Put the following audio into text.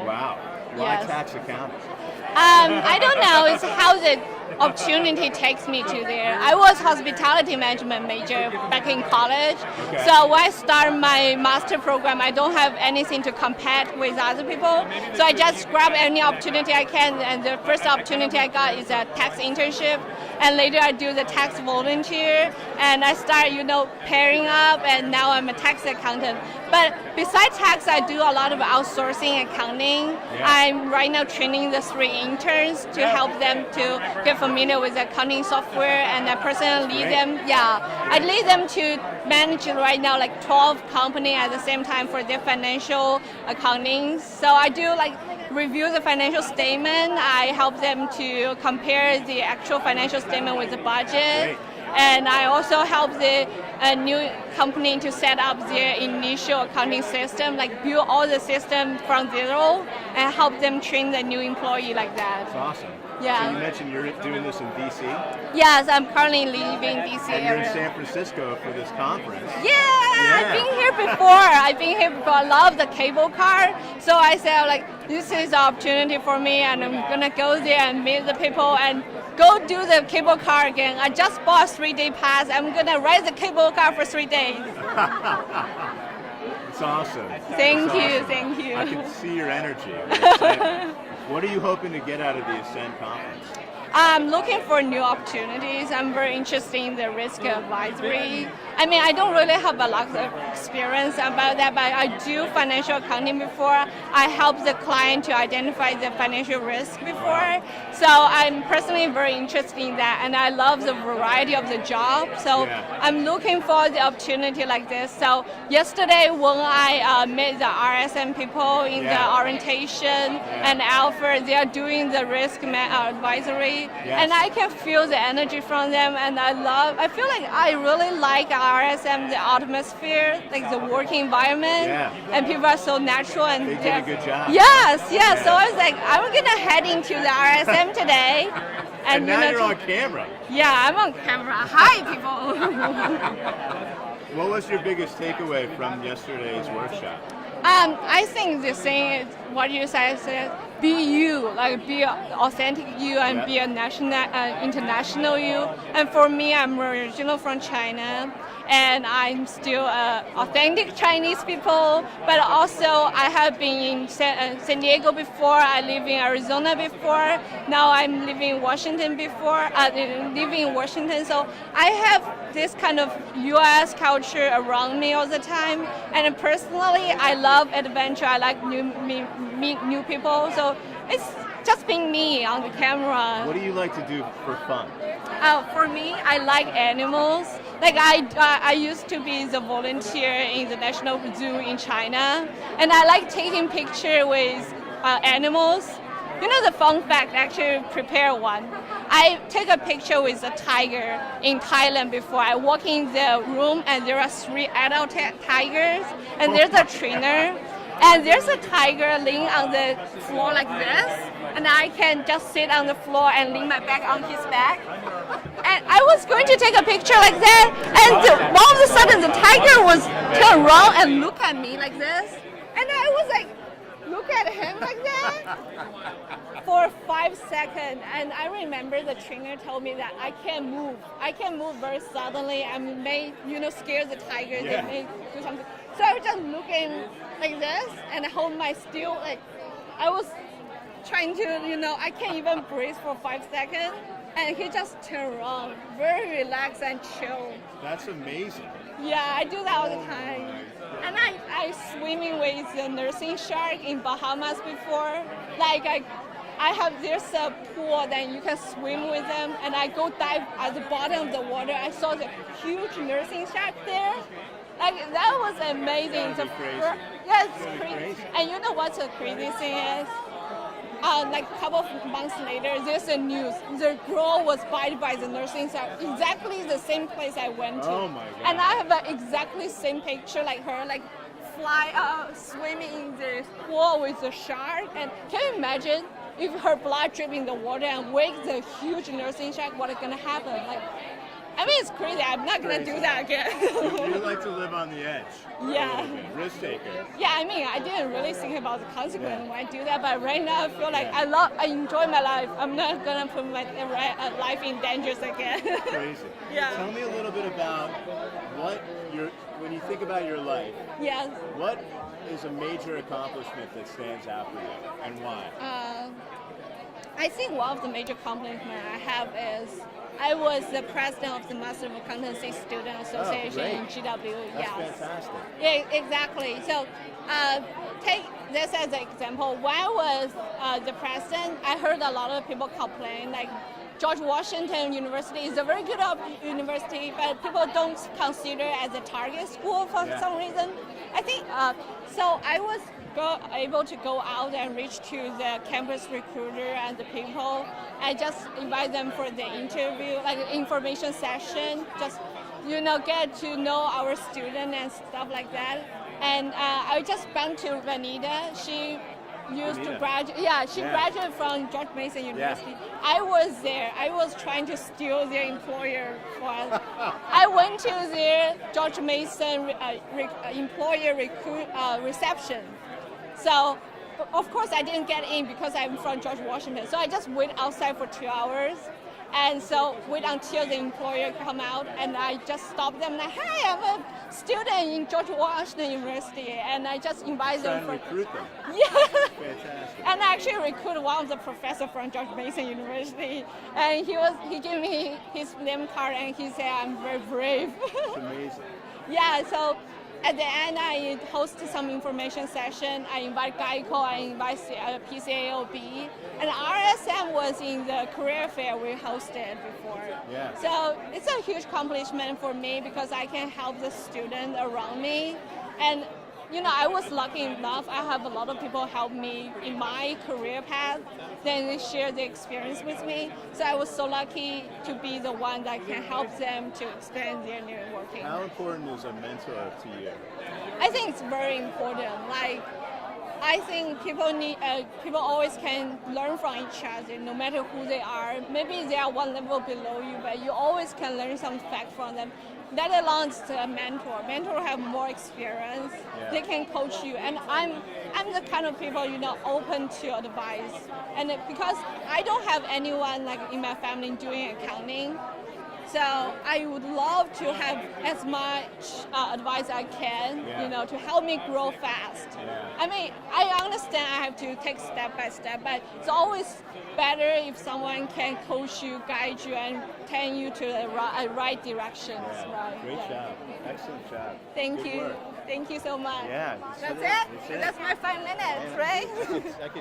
Wow. Why Yes. tax accounting? I don't know. It's how the opportunity takes me to there. I was hospitality management major back in college. Okay. So when I start my master program, I don't have anything to compete with other people. So I just grab any opportunity I can. And the first opportunity I got is a tax internship. And later I do the tax volunteer. And I start, pairing up. And now I'm a tax accountant. But besides tax, I do a lot of outsourcing accounting. Yeah. I'm right now training the 3 interns to help them to get familiar with accounting software, and I personally lead them. Yeah, I lead them to manage right now like 12 companies at the same time for their financial accounting. So I do review the financial statement. I help them to compare the actual financial statement with the budget. Great. And I also help the new company to set up their initial accounting system, build all the system from zero, and help them train the new employee like that. That's awesome. Yeah. So you mentioned you're doing this in DC, Yes, I'm currently living in DC and you're in area. San Francisco for this conference. Yeah, Yeah. I've been here before. I love the cable car. So I said, this is an opportunity for me, and I'm gonna go there and meet the people and go do the cable car again. I just bought a 3-day pass. I'm gonna ride the cable car for 3 days. It's awesome. Thank It's you, awesome. thank you. I can see your energy. You're excited. What are you hoping to get out of the Ascend conference? I'm looking for new opportunities. I'm very interested in the risk advisory. I don't really have a lot of experience about that, but I do financial accounting before. I help the client to identify the financial risk before. So I'm personally very interested in that, and I love the variety of the job. So Yeah. I'm looking for the opportunity like this. So yesterday when I met the RSM people in the Yeah. orientation and Alpha, they are doing the risk advisory. Yes. And I can feel the energy from them, and I feel like I really like RSM, the atmosphere, the working environment, Yeah. and people are so natural. And They did a they're- good job. Yes, yes. Yeah. So I was like, I'm gonna head into the RSM today. And now you're to- on camera. Yeah, I'm on camera. Hi, people. What was your biggest takeaway from yesterday's workshop? I think the thing is what you said, be you, be authentic you, and Yeah. be a international you. And for me, I'm original from China, and I'm still authentic Chinese people. But also, I have been in San Diego before. I live in Arizona before. Now I'm living in Washington before. Living in Washington, so I have this kind of U.S. culture around me all the time. And personally, I love adventure. I like meet new people. So it's just being me on the camera. What do you like to do for fun? For me, I like animals. I used to be the volunteer in the National Zoo in China, and I like taking picture with animals. The fun fact, actually prepare one. I take a picture with a tiger in Thailand before. I walk in the room and there are 3 adult tigers, and there's a trainer. And there's a tiger laying on the floor like this, and I can just sit on the floor and lean my back on his back. And I was going to take a picture like that, and all of a sudden the tiger was turned around and look at me like this, and I was like, look at him like that for 5 seconds. And I remember the trainer told me that I can't move. I can move very suddenly and may scare the tiger. Yeah. They may do something. So I was just looking like this and hold my still. I was trying to, I can't even breathe for 5 seconds. And he just turned around, very relaxed and chill. That's amazing. Yeah, I do that all the time. And I swimming with the nursing shark in Bahamas before. There's a pool that you can swim with them, and I go dive at the bottom of the water. I saw the huge nursing shark there. That was amazing. That'd be crazy. Yeah, it's That'd be crazy. crazy. And you know what the crazy thing is? A couple of months later, there's a news. The girl was bitten by the nursing shark, exactly the same place I went to. Oh my God. And I have an exactly same picture like her, swimming in the pool with the shark. And can you imagine if her blood dripping in the water and wake the huge nursing shark? What's gonna happen? mean, it's crazy. I'm not gonna do that again. You like to live on the edge. Yeah. A little bit. Risk taker. Yeah, I mean, I didn't really think about the consequence when I do that, but right now I feel like Yeah. I enjoy my life. I'm not gonna put my life in danger again. Crazy. Yeah. Tell me a little bit about when you think about your life, Yes. what is a major accomplishment that stands out for you and why? I think one of the major accomplishments I have is I was the president of the Master of Accountancy Student Association great. in GW. That's Yes. fantastic. Yeah, exactly. So take this as an example. When I was the president, I heard a lot of people complain like George Washington University is a very good university, but people don't consider it as a target school for some reason. I think so. I was able to go out and reach to the campus recruiter and the people. I just invite them for the interview, like an information session. Just get to know our student and stuff like that. And I just bumped to Vanita. She used to graduate. Yeah, she graduated from George Mason University. I was there. I was trying to steal their employer. I went to their George Mason employer reception. So, of course, I didn't get in because I'm from George Washington. So I just wait outside for 2 hours. And so wait until the employer come out, and I just stop them like, "Hi, I'm a student in George Washington University," and I just invite them Trying to recruit them. Yeah. Fantastic. And I actually recruited one of the professors from George Mason University, and he gave me his name card, and he said I'm very brave. It's amazing. Yeah. So at the end, I hosted some information session. I invite Geico, I invite PCAOB, and RSM was in the career fair we hosted before. Yeah. So it's a huge accomplishment for me because I can help the students around me. And I was lucky enough. I have a lot of people help me in my career path. Then they share their experience with me. So I was so lucky to be the one that can help them to expand their networking. How important is a mentor to you? I think it's very important. Like, I think people always can learn from each other, no matter who they are. Maybe they are one level below you, but you always can learn some fact from them. That alone is a mentor. Mentor have more experience. Yeah. They can coach you, and I'm the kind of people open to advice. And because I don't have anyone like in my family doing accounting, so I would love to have as much advice I can, to help me grow fast. Yeah. I mean, I understand I have to take step by step, but it's always better if someone can coach you, guide you, and tell you to the right directions. Yeah. Right? Great Yeah. job. Excellent job. Thank Good you. work. Thank you so much. Yeah. That's it. That's my 5 minutes, right? I could